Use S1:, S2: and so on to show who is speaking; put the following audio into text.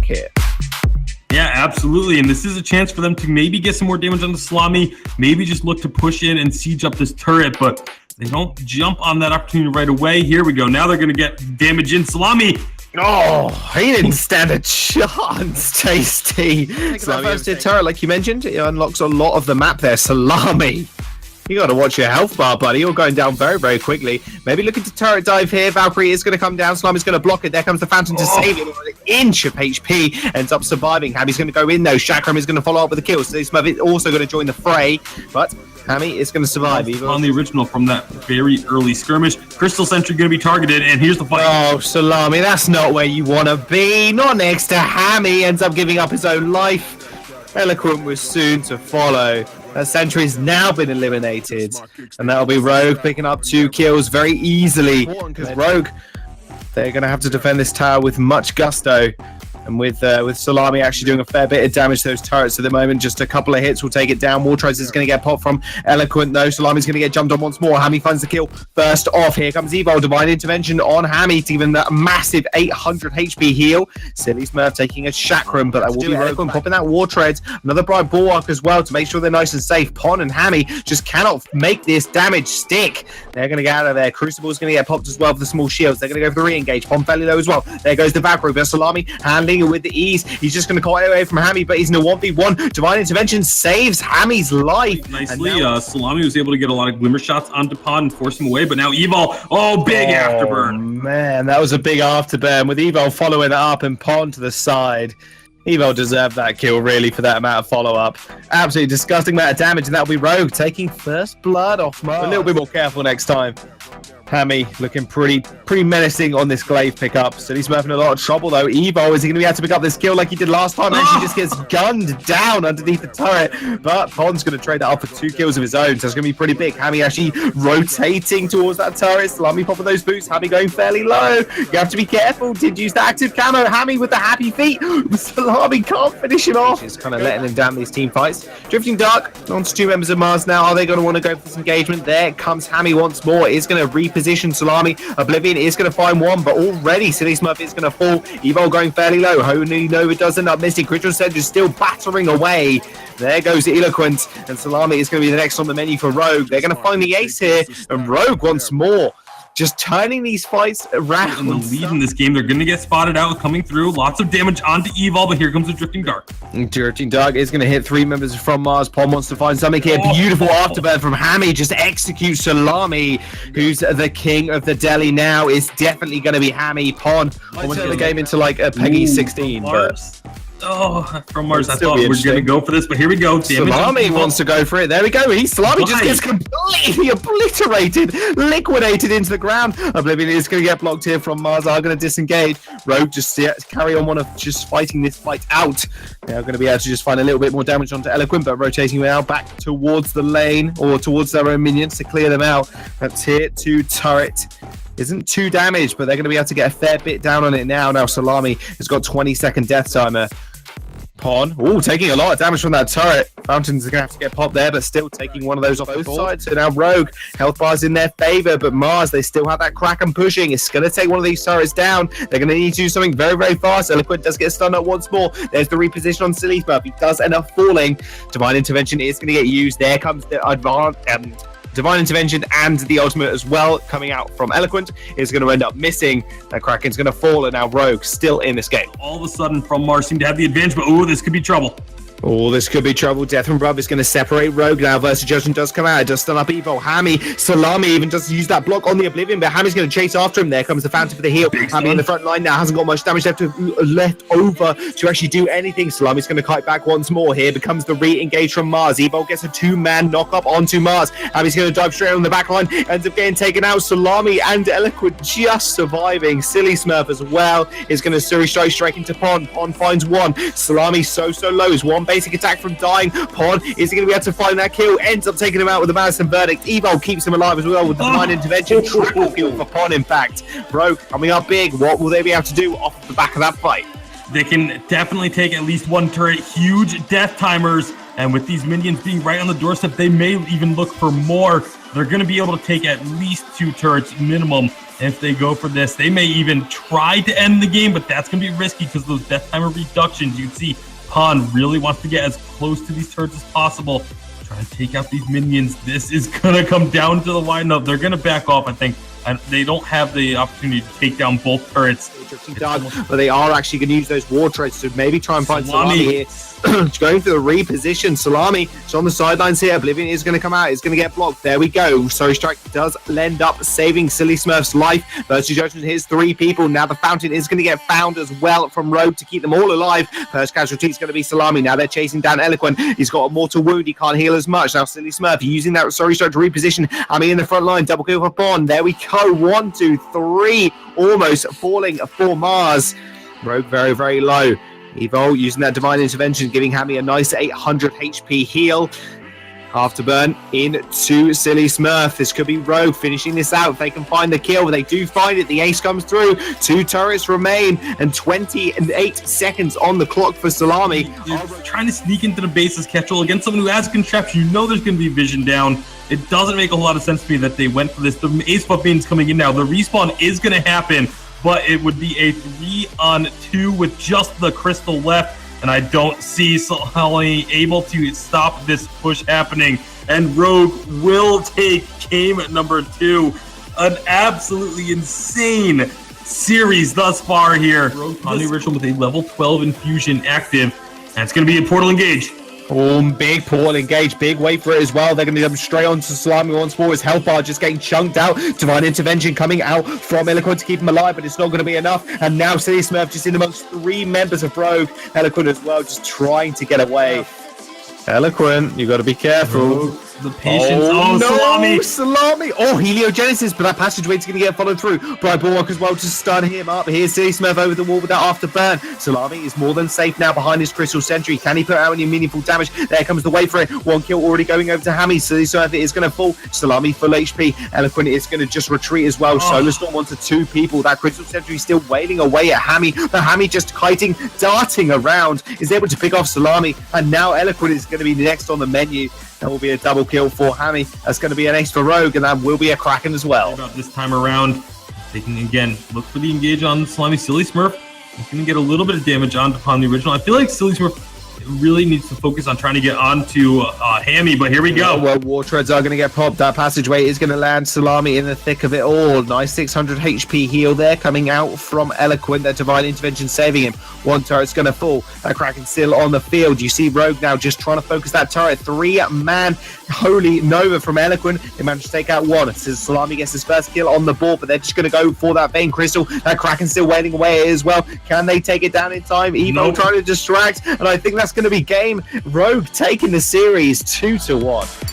S1: here.
S2: Yeah, absolutely. And this is a chance for them to maybe get some more damage on the Salami, maybe just look to push in and siege up this turret, but they don't jump on that opportunity right away. Here we go. Now they're going to get damage in. Salami.
S1: Oh, he didn't stand a chance. Tasty. So that first hit turret, like you mentioned, it unlocks a lot of the map there. Salami. You got to watch your health bar, buddy. You're going down very, very quickly. Maybe looking to turret dive here. Valkyrie is going to come down. Salami's going to block it. There comes the Phantom to save it. An inch of HP. Ends up surviving. Hami's going to go in, though. Chakram is going to follow up with a kill. So this Smurf is also going to join the fray. But Hami is going to survive.
S2: On the original from that very early skirmish. Crystal Sentry going to be targeted. And here's the fight.
S1: Oh, Salami, that's not where you want to be. Not next to Hami. Ends up giving up his own life. Eloquent was soon to follow. That Sentry's now been eliminated, and that'll be Rogue picking up 2 kills very easily. Because Rogue, they're going to have to defend this tower with much gusto. And with Salami actually doing a fair bit of damage to those turrets at the moment, just a couple of hits will take it down. Wartrice is going to get popped from Eloquent, though. Salami's going to get jumped on once more. Hami finds the kill first off. Here comes Evo. Divine Intervention on Hami to give him that massive 800 HP heal. Silly Smurf taking a chakram, but that will be Eloquent popping that Wartrice. Another bright bulwark as well to make sure they're nice and safe. Pon and Hami just cannot make this damage stick. They're going to get out of there. Crucible is going to get popped as well for the small shields. They're going to go for the re-engage. Pon fairly low as well. There goes the Valkyrie, but Salami handling with the ease. He's just going to call away from Hami, but he's in a 1v1. Divine Intervention saves Hami's life.
S2: Nicely, Salami was able to get a lot of glimmer shots onto Pon and force him away, but now Evil, big afterburn.
S1: Man, that was a big afterburn with Evil following it up and Pon to the side. Evo deserved that kill, really, for that amount of follow-up. Absolutely disgusting amount of damage, and that'll be Rogue taking first blood off Mars. A little bit more careful next time. Hami looking pretty menacing on this glaive pickup. So he's having a lot of trouble, though. Evo, is he going to be able to pick up this kill like he did last time? Actually just gets gunned down underneath the turret. But Pon's going to trade that up for 2 kills of his own. So it's going to be pretty big. Hami actually rotating towards that turret. Salami popping those boots. Hami going fairly low. You have to be careful. Did use the active camo. Hami with the happy feet. Salami can't finish him off. He's kind of letting him down these team fights. Drifting Dark on to 2 members of Mars now. Are they going to want to go for this engagement? There comes Hami once more. Is going to reposition Salami. Oblivion is going to find one, but already Silly Smurf is going to fall. Evo going fairly low. Holy Nova does end up missing. Crystal Sentry is still battering away. There goes Eloquent, and Salami is going to be the next on the menu for Rogue. They're going to find the ace here, and Rogue once more. Just turning these fights around.
S2: In the lead in this game, they're going to get spotted out coming through. Lots of damage onto Evil, but here comes the Drifting Dark.
S1: Drifting Dark is going to hit 3 members from Mars. Pon wants to find something here. Beautiful afterburn from Hami. Just executes Salami, who's the king of the deli now. Is definitely going to be Hami. Pon. I want to turn the game into like a Peggy 16, but...
S2: from Mars, I thought we were going to go for this, but here we go.
S1: Salami wants to go for it. There we go. Salami just gets completely obliterated, liquidated into the ground. Oblivion is going to get blocked here from Mars. Are going to disengage. Rogue just carry on one of just fighting this fight out. They're going to be able to just find a little bit more damage onto Eloquent, but rotating now back towards the lane or towards their own minions to clear them out. That's tier 2 turret. Isn't too damaged, but they're going to be able to get a fair bit down on it now. Now Salami has got 20-second death timer. Pon, taking a lot of damage from that turret. Fountains are going to have to get popped there, but still taking one of those off both sides. So now Rogue, health bars in their favor, but Mars, they still have that Kraken pushing. It's going to take one of these turrets down. They're going to need to do something very, very fast. Eloquent does get stunned up once more. There's the reposition on Silly Smurf. He does end up falling. Divine Intervention is going to get used. There comes the Divine Intervention and the ultimate as well coming out from Eloquent is going to end up missing. That Kraken's going to fall, and now Rogue still in this game.
S2: All of a sudden, from Mars seem to have the advantage, but this could be trouble.
S1: This could be trouble. Death from Rub is going to separate Rogue now. Versus Judgment does come out. It does stun up Evo. Hami, Salami even just use that block on the Oblivion, but Hami's going to chase after him. There comes the Phantom for the heal. Hami in the front line now hasn't got much damage left over to actually do anything. Salami's going to kite back once more. Here becomes the re-engage from Mars. Evo gets a 2-man knock up onto Mars. Hami's going to dive straight on the back line. Ends up getting taken out. Salami and Eloquent just surviving. Silly Smurf as well is going to Suri strike into Pon. Pon finds one. Salami so low. Is one basic attack from dying. Pon is going to be able to find that kill. Ends up taking him out with the Madison Verdict. Evo keeps him alive as well with the Divine Intervention. Triple kill for Pon, in fact. Rogue coming up big. What will they be able to do off the back of that fight?
S2: They can definitely take at least one turret. Huge death timers. And with these minions being right on the doorstep, they may even look for more. They're going to be able to take at least 2 turrets minimum. And if they go for this, they may even try to end the game, but that's going to be risky because those death timer reductions. You can see Pawn really wants to get as close to these turrets as possible. Try to take out these minions. This is going to come down to the lineup. They're going to back off, I think. And they don't have the opportunity to take down both turrets.
S3: But they are actually going to use those war treads to maybe try and find Salami here. Going for the reposition. Salami is on the sidelines here. Oblivion is going to come out. It's going to get blocked. There we go. Sorry Strike does end up saving Silly Smurf's life. First Judgment, here's 3 people. Now the fountain is going to get found as well from Rogue to keep them all alive. First casualty is going to be Salami. Now they're chasing down Eloquent. He's got a mortal wound. He can't heal as much. Now Silly Smurf using that Sorry Strike to reposition. Ami in the front line. Double kill for Bond. There we go. 1, 2, 3. Almost falling for Mars. Rogue very, very low. Evil using that Divine Intervention, giving Hammy a nice 800 HP heal. Afterburn into Silly Smurf. This could be Rogue finishing this out if they can find the kill. They do find it. The ace comes through. 2 turrets remain and 28 seconds on the clock for Salami.
S2: They're trying to sneak into the base as Ketchel against someone who has contraption. You know there's going to be vision down. It doesn't make a lot of sense to me that they went for this. The ace buff being coming in now. The respawn is going to happen, but it would be a 3-on-2 with just the crystal left. And I don't see Salami able to stop this push happening. And Rogue will take game number 2. An absolutely insane series thus far here. Rogue on the original with a level 12 infusion active. And it's going to be a portal engage.
S1: Big portal engage, big wait for it as well. They're going to jump straight onto Salami once more. His health bar just getting chunked out. Divine Intervention coming out from Eloquent to keep him alive, but it's not going to be enough. And now Silly Smurf just in amongst 3 members of Rogue. Eloquent as well, just trying to get away. Eloquent, you got to be careful.
S2: The patience. Oh, no,
S1: Salami. Oh, Heliogenesis, but that passageway's going to get followed through. Bright Bulwark as well to stun him up. Here's Silly Smurf over the wall with that afterburn. Salami is more than safe now behind his Crystal Sentry. Can he put out any meaningful damage? There comes the wait for it. 1 kill already going over to Hammy. Silly Smurf is going to fall. Salami full HP. Eloquent is going to just retreat as well. Solar Storm onto 2 people. That Crystal Sentry still wailing away at Hammy. But Hammy just kiting, darting around, is able to pick off Salami. And now Eloquent is going to be next on the menu. That will be a double kill for Hammy. That's going to be an ace for Rogue, and that will be a Kraken as well.
S2: About this time around, they can again look for the engage on Salami. Silly Smurf. He's going to get a little bit of damage upon the original. I feel like Silly Smurf really needs to focus on trying to get onto Hammy, but here we go.
S3: Well, war treads are going to get popped. That passageway is going to land Salami in the thick of it all. Nice 600 HP heal there coming out from Eloquent. That Divine Intervention saving him. 1 turret's going to fall. That Kraken still on the field. You see Rogue now just trying to focus that turret. 3-man Holy Nova from Eloquent. They managed to take out 1. Salami gets his first kill on the board, but they're just going to go for that Vein Crystal. That Kraken still waiting away as well. Can they take it down in time? Evo trying to distract, and I think that's going to be game. Rogue taking the series 2-1.